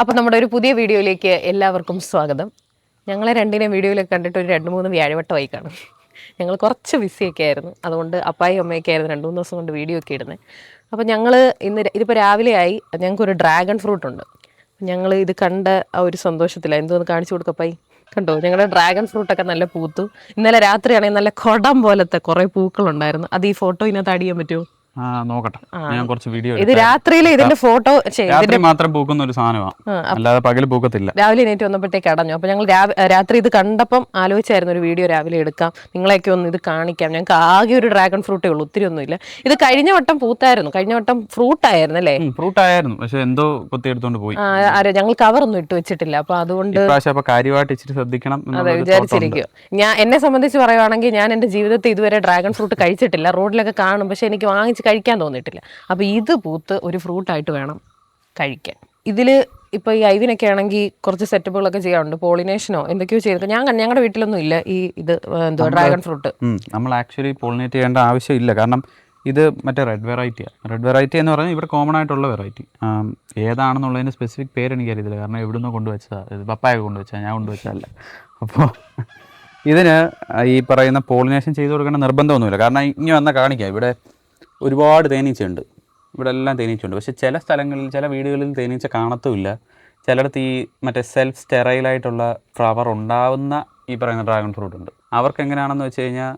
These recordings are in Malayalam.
അപ്പോൾ നമ്മുടെ ഒരു പുതിയ വീഡിയോയിലേക്ക് എല്ലാവർക്കും സ്വാഗതം. ഞങ്ങളെ രണ്ടിനെയും വീഡിയോയിലൊക്കെ കണ്ടിട്ട് ഒരു 2-3 വ്യാഴവട്ടമായി കാണും. ഞങ്ങൾ കുറച്ച് ബിസിയൊക്കെ ആയിരുന്നു, അതുകൊണ്ട് അപ്പായും അമ്മയൊക്കെ ആയിരുന്നു 2-3 ദിവസം കൊണ്ട് വീഡിയോ ഒക്കെ ഇടുന്നത്. അപ്പോൾ ഞങ്ങൾ ഇതിപ്പോൾ രാവിലെ ആയി, ഞങ്ങൾക്കൊരു ഡ്രാഗൺ ഫ്രൂട്ട് ഉണ്ട്. ഞങ്ങൾ ഇത് കണ്ട ആ ഒരു സന്തോഷത്തിലാണ്. എന്തോന്ന് കാണിച്ചു കൊടുക്കപ്പായി, കണ്ടോ? ഞങ്ങളുടെ ഡ്രാഗൺ ഫ്രൂട്ടൊക്കെ നല്ല പൂത്തു. ഇന്നലെ രാത്രിയാണെങ്കിൽ നല്ല കുടം പോലത്തെ കുറേ പൂക്കളുണ്ടായിരുന്നു. അത് ഈ ഫോട്ടോ ഇതിനകത്ത് ആഡ് ചെയ്യാൻ പറ്റുമോ? നോക്കട്ടെ, ഞാൻ കുറച്ച് വീഡിയോ ഇത് രാത്രിയിലെ ഇതിന്റെ ഫോട്ടോ രാത്രി മാത്രം പൂക്കുന്ന ഒരു സാധനമാണ്, അല്ലാതെ പകല് പൂക്കത്തില്ല. രാവിലെ എണീറ്റ് വന്നപ്പോഴത്തേക്ക് അടഞ്ഞു. അപ്പൊ ഞങ്ങൾ രാത്രി ഇത് കണ്ടപ്പം ആലോചിച്ചായിരുന്നു ഒരു വീഡിയോ രാവിലെ എടുക്കാം, നിങ്ങളെയൊക്കെ ഒന്ന് ഇത് കാണിക്കാം. ഞങ്ങൾക്ക് ആകെ ഒരു ഡ്രാഗൺ ഫ്രൂട്ടേ ഉള്ളൂ, ഒത്തിരി ഒന്നുമില്ല. ഇത് കഴിഞ്ഞ വട്ടം പൂത്തായിരുന്നു, കഴിഞ്ഞ വട്ടം ഫ്രൂട്ട് ആയിരുന്നു അല്ലേ? ഫ്രൂട്ട് ആയിരുന്നു, പക്ഷെ എന്തോ കൊത്തിയെടുത്തോണ്ട് പോയി. ഞങ്ങൾ കവറൊന്നും ഇട്ട് വെച്ചിട്ടില്ല, അപ്പൊ അതുകൊണ്ട് കാര്യമായിട്ട് ഇച്ചിരി ശ്രദ്ധിക്കണം. അതെ, വിചാരിച്ചിരിക്കും. എന്നെ സംബന്ധിച്ച് പറയുവാണെങ്കിൽ ഞാൻ എന്റെ ജീവിതത്തിൽ ഇതുവരെ ഡ്രാഗൺ ഫ്രൂട്ട് കഴിച്ചിട്ടില്ല. റോഡിലൊക്കെ കാണും, പക്ഷെ എനിക്ക് വാങ്ങിച്ച് കഴിക്കാൻ തോന്നിയിട്ടില്ല. അപ്പോൾ ഇത് പൂത്ത് ഒരു ഫ്രൂട്ടായിട്ട് വേണം കഴിക്കാൻ. ഇതിൽ ഇപ്പോൾ ഈ ഐവിനൊക്കെ ആണെങ്കിൽ കുറച്ച് സെറ്റപ്പുകളൊക്കെ ചെയ്യാറുണ്ട്, പോളിനേഷനോ എന്തൊക്കെയോ ചെയ്ത്. ഞങ്ങളുടെ വീട്ടിലൊന്നും ഇല്ല ഈ എന്തോ ഡ്രാഗൺ ഫ്രൂട്ട്. നമ്മൾ ആക്ച്വലി പോളിനേറ്റ് ചെയ്യേണ്ട ആവശ്യമില്ല, കാരണം ഇത് മറ്റേ റെഡ് വെറൈറ്റിയാണ്. റെഡ് വെറൈറ്റി എന്ന് പറഞ്ഞാൽ ഇവിടെ കോമൺ ആയിട്ടുള്ള വെറൈറ്റി. ഏതാണെന്നുള്ളതിന് സ്പെസിഫിക് പേര് എനിക്കറിയത്തില്ല, കാരണം എവിടുന്നോ കൊണ്ടുവച്ചതാണ്. ഇത് പപ്പായൊക്കെ കൊണ്ടുവച്ചാൽ, ഞാൻ കൊണ്ടുവച്ചതല്ല. അപ്പോൾ ഇതിന് ഈ പറയുന്ന പോളിനേഷൻ ചെയ്ത് കൊടുക്കേണ്ട നിർബന്ധമൊന്നുമില്ല, കാരണം ഇനി വന്നാൽ കാണിക്കാം. ഇവിടെ ഒരുപാട് തേനീച്ചയുണ്ട്, ഇവിടെ എല്ലാം തേനീച്ചയുണ്ട്. പക്ഷേ ചില സ്ഥലങ്ങളിൽ, ചില വീടുകളിൽ തേനീച്ച കാണത്തുമില്ല. ചിലയിടത്ത് ഈ മറ്റേ സെൽഫ് സ്റ്റെറൈലായിട്ടുള്ള ഫ്ലവർ ഉണ്ടാവുന്ന ഈ പറയുന്ന ഡ്രാഗൺ ഫ്രൂട്ട് ഉണ്ട്. അവർക്ക് എങ്ങനെയാണെന്ന് വെച്ച് കഴിഞ്ഞാൽ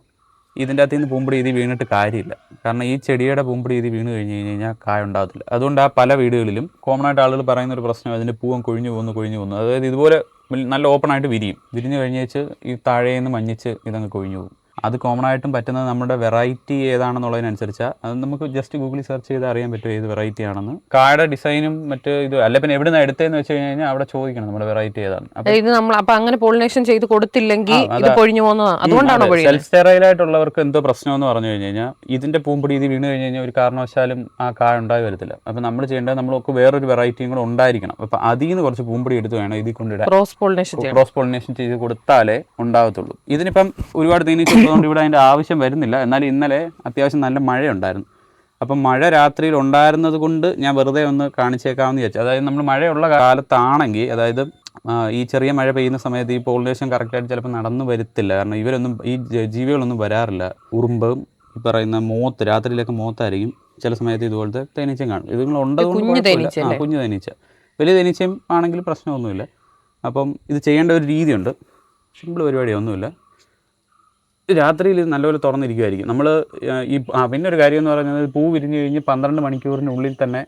ഇതിൻ്റെ അകത്ത് നിന്ന് പൂമ്പൊടി ഇത് വീണിട്ട് കാര്യമില്ല, കാരണം ഈ ചെടിയുടെ പൂമ്പൊടി ഇത് വീണ് കഴിഞ്ഞ് കഴിഞ്ഞാൽ കായ ഉണ്ടാകത്തില്ല. അതുകൊണ്ട് ആ പല വീടുകളിലും കോമൺ ആയിട്ട് ആളുകൾ പറയുന്ന ഒരു പ്രശ്നം, അതിൻ്റെ പൂവൻ കൊഴിഞ്ഞു പോകുന്നു. അതായത് ഇതുപോലെ നല്ല ഓപ്പൺ ആയിട്ട് വിരിഞ്ഞ് കഴിഞ്ഞേച്ച് ഈ താഴേന്ന് മഞ്ഞിച്ച് ഇതങ്ങ് കൊഴിഞ്ഞു പോകും. അത് കോമൺ ആയിട്ടും പറ്റുന്നത് നമ്മുടെ വെറൈറ്റി ഏതാണെന്നുള്ളതിനനുസരിച്ചാണ്. അത് നമുക്ക് ജസ്റ്റ് ഗൂഗിളിൽ സെർച്ച് ചെയ്ത് അറിയാൻ പറ്റും ഏത് വെറൈറ്റി ആണെന്ന്. കായുടെ ഡിസൈനും മറ്റ് ഇത് അല്ല, പിന്നെ എവിടെ നിന്ന് എടുത്തതെന്ന് വെച്ച് കഴിഞ്ഞാൽ അവിടെ ചോദിക്കണം നമ്മുടെ വെറൈറ്റി ഏതാണ്. ഇത് നമ്മൾ അപ്പോൾ അങ്ങനെ പോളിനേഷൻ ചെയ്ത് കൊടുത്തില്ലെങ്കിൽ ഇത് പൊഴിഞ്ഞു പോകുന്നതാണ്, അതുകൊണ്ടാണോ? സെൽഫ് സ്റ്റെറൈലായിട്ടുള്ളവർക്ക് എന്തോ പ്രശ്നമെന്ന് പറഞ്ഞു കഴിഞ്ഞ് കഴിഞ്ഞാൽ ഇതിൻ്റെ പൂമ്പൊടി ഇത് വീണ് കഴിഞ്ഞ് കഴിഞ്ഞാൽ ഒരു കാരണവശാലും ആ കായ ഉണ്ടായി വരത്തില്ല. അപ്പോൾ നമ്മൾ ചെയ്യേണ്ടത്, നമ്മൾക്ക് വേറൊരു വെറൈറ്റിയും കൂടെ ഉണ്ടായിരിക്കണം. അപ്പോൾ അതിൽ നിന്ന് കുറച്ച് പൂമ്പൊടി എടുത്ത് വേണം ഇതിൽ കൊണ്ടിടാൻ. ക്രോസ് പോളിനേഷൻ ചെയ്ത് കൊടുത്താലേ ഉണ്ടാകത്തുള്ളൂ. ഇതിനിപ്പം ഒരുപാട് തേനീച്ച അതുകൊണ്ട് ഇവിടെ അതിൻ്റെ ആവശ്യം വരുന്നില്ല. എന്നാൽ ഇന്നലെ അത്യാവശ്യം നല്ല മഴയുണ്ടായിരുന്നു. അപ്പം മഴ രാത്രിയിൽ ഉണ്ടായിരുന്നത് കൊണ്ട് ഞാൻ വെറുതെ ഒന്ന് കാണിച്ചേക്കാമെന്ന് വിചാരിച്ചു. അതായത് നമ്മൾ മഴയുള്ള കാലത്താണെങ്കിൽ, അതായത് ഈ ചെറിയ മഴ പെയ്യുന്ന സമയത്ത് ഈ പോളിനേഷൻ കറക്റ്റായിട്ട് ചിലപ്പോൾ നടന്നു വരത്തില്ല, കാരണം ഇവരൊന്നും, ഈ ജീവികളൊന്നും വരാറില്ല. ഉറുമ്പും ഈ പറയുന്ന മോത്ത്, രാത്രിയിലൊക്കെ മോത്തായിരിക്കും. ചില സമയത്ത് ഇതുപോലത്തെ തേനീച്ചയും കാണും. ഇതുങ്ങളുണ്ടതുകൊണ്ട് കുഞ്ഞു തേനീച്ച. വലിയ തേനീച്ചയും ആണെങ്കിൽ പ്രശ്നമൊന്നുമില്ല. അപ്പം ഇത് ചെയ്യേണ്ട ഒരു രീതിയുണ്ട്, സിമ്പിൾ പരിപാടിയൊന്നുമില്ല. രാത്രിയിൽ നല്ലപോലെ തുറന്നിരിക്കുമായിരിക്കും. നമ്മൾ ഈ പിന്നെ ഒരു കാര്യം എന്ന് പറയുന്നത്, പൂ വിരിഞ്ഞ് കഴിഞ്ഞ് 12 മണിക്കൂറിനുള്ളിൽ തന്നെ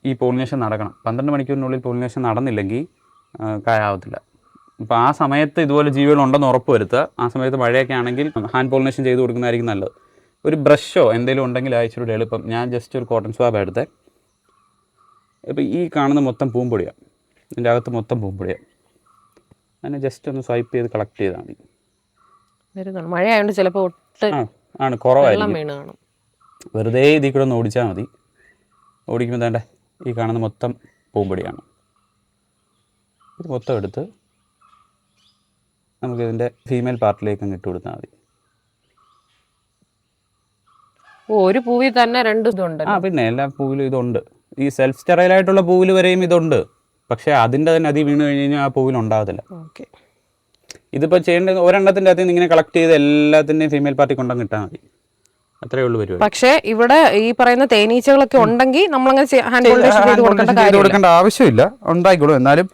ഈ പോളിനേഷൻ നടക്കണം. 12 മണിക്കൂറിനുള്ളിൽ പോളിനേഷൻ നടന്നില്ലെങ്കിൽ കായാവത്തില്ല. അപ്പോൾ ആ സമയത്ത് ഇതുപോലെ ജീവികളുണ്ടെന്ന് ഉറപ്പ് വരുത്തുക. ആ സമയത്ത് മഴയൊക്കെ ആണെങ്കിൽ ഹാൻഡ് പോളിനേഷൻ ചെയ്ത് കൊടുക്കുന്നതായിരിക്കും നല്ലത്. ഒരു ബ്രഷോ എന്തെങ്കിലും ഉണ്ടെങ്കിൽ അയച്ചിട്ട് എളുപ്പം. ഞാൻ ജസ്റ്റ് ഒരു കോട്ടൺ സ്വാബ് എടുത്തേ. ഇപ്പോൾ ഈ കാണുന്ന മൊത്തം പൂമ്പൊടിയാണ്, ഇതിൻ്റെ അകത്ത് മൊത്തം പൂമ്പൊടിയാണ്. അതിനെ ജസ്റ്റ് ഒന്ന് സ്വൈപ്പ് ചെയ്ത് കളക്ട് ചെയ്താൽ മതി. മഴയായതുകൊണ്ട് ചിലപ്പോൾ ആണ് കുറവായിരിക്കും. വെറുതെ ഇതിൽ കൂടെ ഒന്ന് ഓടിച്ചാൽ മതി. ഓടിക്കുമ്പോൾ വേണ്ട ഈ കാണുന്ന മൊത്തം പൂമ്പൊടിയാണ്. ഇത് മൊത്തം എടുത്ത് നമുക്കിതിൻ്റെ ഫീമെയിൽ പാർട്ടിലേക്ക് അങ്ങ് ഇട്ട് കൊടുത്താൽ മതി. ഒരു പൂവിൽ തന്നെ 2 ഇതുണ്ട്. പിന്നെ എല്ലാ പൂവിലും ഇതുണ്ട്. ഈ സെൽഫ് സ്റ്റെറൈലായിട്ടുള്ള പൂവിൽ വരെയും ഇതുണ്ട്, പക്ഷേ അതിൻ്റെ തന്നെ അതി വീണ് കഴിഞ്ഞ് കഴിഞ്ഞാൽ ആ പൂവിൽ ഉണ്ടാകത്തില്ല. ഓക്കെ, ഇതിപ്പോൾ ചെയ്യേണ്ടത് ഒരെണ്ണത്തിൻ്റെ അകത്ത് നിന്ന് ഇങ്ങനെ കളക്ട് ചെയ്ത് എല്ലാത്തിൻ്റെയും ഫീമെയിൽ പാർട്ടി കൊണ്ടങ്ങ് ഇട്ടാൽ മതി. അത്രയേ ഉള്ളൂ പരിപാടി. പക്ഷേ ഇവിടെ ഈ പറയുന്ന തേനീച്ചകളൊക്കെ ഉണ്ടെങ്കിൽ നമ്മളങ്ങനെ ഹാൻഡ് പോളിനേഷൻ ചെയ്ത് കൊടുക്കേണ്ട ആവശ്യമില്ല, ഉണ്ടായിക്കോളും. എന്നാലും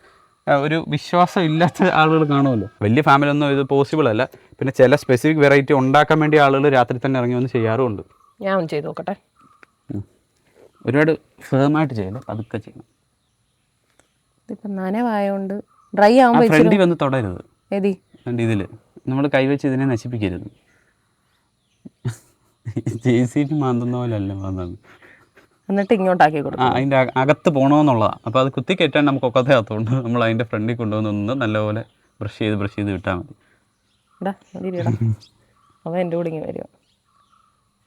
ഒരു വിശ്വാസം ഇല്ലാത്ത ആളുകൾ കാണുമല്ലോ. വലിയ ഫാമിലി ഒന്നും ഇത് പോസിബിൾ അല്ല. പിന്നെ ചില സ്പെസിഫിക് വെറൈറ്റി ഉണ്ടാക്കാൻ വേണ്ടി ആളുകൾ രാത്രി തന്നെ ഇറങ്ങി വന്ന് ചെയ്യാറുമുണ്ട്. ഞാൻ ചെയ്ത് നോക്കട്ടെ. ഒരുപാട് ഫേമായിട്ട് ചെയ്യണം, അതൊക്കെ ചെയ്യണം. ഇപ്പം നനവായോണ്ട് ഡ്രൈ ആകുമ്പോൾ ഫ്രണ്ടിൽ വന്ന് തുടരുത്. ഇതിൽ നമ്മൾ കൈവച്ച് ഇതിനെ നശിപ്പിക്കരുത്. JCB മാന്തുന്ന പോലെ അല്ല മാന്താണ്, എന്നിട്ട് ഇങ്ങോട്ടാക്കി കൊടുക്കും. അതിൻ്റെ അകത്ത് പോകണമെന്നുള്ളതാണ്. അപ്പോൾ അത് കുത്തി കയറ്റാൻ നമുക്ക് ഒക്കത്താത്തതുകൊണ്ട് നമ്മൾ അതിൻ്റെ ഫ്രണ്ടിൽ കൊണ്ടുവന്ന് നല്ലപോലെ ബ്രഷ് ചെയ്ത് വിട്ടാൽ മതി. അവൻ എൻ്റെ കൂടെ ഇങ്ങനെ വരിക.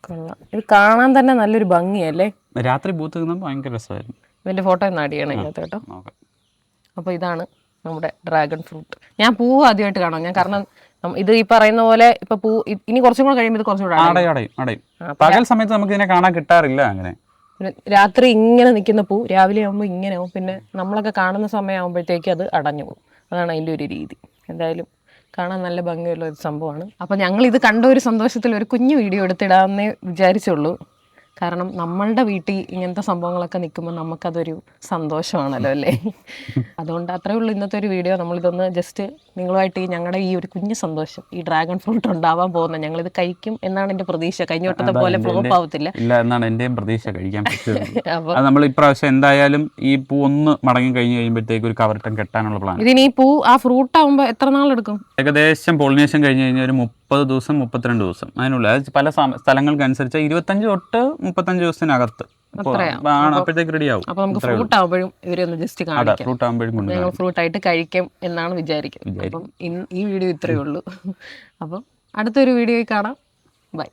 കൊള്ളാം, ഇത് കാണാൻ തന്നെ നല്ലൊരു ഭംഗിയല്ലേ. രാത്രി പൂത്ത് നിന്നാൽ ഭയങ്കര രസമായിരുന്നു. ഇതിൻ്റെ ഫോട്ടോ ഒന്ന് ആഡ് ചെയ്യണം ഇതിനകത്ത് കേട്ടോ. അപ്പോൾ ഇതാണ് നമ്മുടെ ഡ്രാഗൺ ഫ്രൂട്ട്. ഞാൻ പൂവ് ആദ്യമായിട്ട് കാണാം ഞാൻ, കാരണം ഇത് ഈ പറയുന്ന പോലെ ഇപ്പൊ പൂ ഇനി കുറച്ചും കൂടെ കഴിയുമ്പോൾ ഇത് കുറച്ചുകൂടെ അടയും. പകൽ സമയത്ത് നമുക്ക് ഇതിനെ കാണാൻ കിട്ടാറില്ല അങ്ങനെ. പിന്നെ രാത്രി ഇങ്ങനെ നിൽക്കുന്ന പൂ രാവിലെ ആകുമ്പോൾ ഇങ്ങനെ ആവും. പിന്നെ നമ്മളൊക്കെ കാണുന്ന സമയമാകുമ്പോഴത്തേക്ക് അത് അടഞ്ഞു പോകും. അതാണ് അതിൻ്റെ ഒരു രീതി. എന്തായാലും കാണാൻ നല്ല ഭംഗിയുള്ള ഒരു സംഭവമാണ്. അപ്പോൾ ഞങ്ങളിത് കണ്ട ഒരു സന്തോഷത്തിൽ ഒരു കുഞ്ഞു വീഡിയോ എടുത്തിടാമെന്നേ വിചാരിച്ചുള്ളൂ. കാരണം നമ്മളുടെ വീട്ടിൽ ഇങ്ങനത്തെ സംഭവങ്ങളൊക്കെ നിൽക്കുമ്പോൾ നമുക്കതൊരു സന്തോഷമാണല്ലോ അല്ലേ. അതുകൊണ്ട് അത്രയേ ഉള്ളൂ ഇന്നത്തെ ഒരു വീഡിയോ. നമ്മളിതൊന്ന് ജസ്റ്റ് നിങ്ങളുമായിട്ട് ഞങ്ങളുടെ ഈ ഒരു കുഞ്ഞു സന്തോഷം, ഈ ഡ്രാഗൺ ഫ്രൂട്ട് ഉണ്ടാവാൻ പോകുന്ന ഞങ്ങളിത് കഴിക്കും എന്നാണ് എൻ്റെ പ്രതീക്ഷ. കഴിഞ്ഞ വട്ടത്തെ പോലെ ഫ്ലോപ്പ് ആവത്തില്ല ഇല്ല എന്നാണ് എൻ്റെയും പ്രതീക്ഷ. കഴിക്കാൻ പറ്റും. അപ്പോൾ അത് നമ്മൾ ഇപ്രാവശ്യം എന്തായാലും ഈ പൂ ഒന്ന് മടങ്ങി കഴിഞ്ഞ് കഴിയുമ്പോഴത്തേക്ക് ഒരു കവറിട്ടം കെട്ടാനുള്ള പ്ലാൻ. ഇതിന് ഈ പൂ ആ ഫ്രൂട്ട് ആകുമ്പോൾ എത്ര നാളെടുക്കും? ഏകദേശം പോളിനേഷൻ കഴിഞ്ഞ് കഴിഞ്ഞാൽ ഒരു 30 ദിവസം 32 ദിവസം അതിനുള്ളിൽ. അത് പല സ്ഥലങ്ങൾക്കനുസരിച്ച് 25 തൊട്ട് 35 ദിവസത്തിനകത്ത് അപ്പോഴത്തേക്ക് റെഡി ആവും. അപ്പോൾ നമുക്ക് ഫ്രൂട്ട് ആകുമ്പോഴും ഇവരൊന്ന് ജസ്റ്റ് കാണിക്കാം. ഫ്രൂട്ട് ആകുമ്പോഴും ഞങ്ങൾ ഫ്രൂട്ടായിട്ട് കഴിക്കാം എന്നാണ് വിചാരിക്കുന്നത്. അപ്പം ഈ വീഡിയോ ഇത്രയേ ഉള്ളൂ. അപ്പം അടുത്തൊരു വീഡിയോയിൽ കാണാം. ബൈ.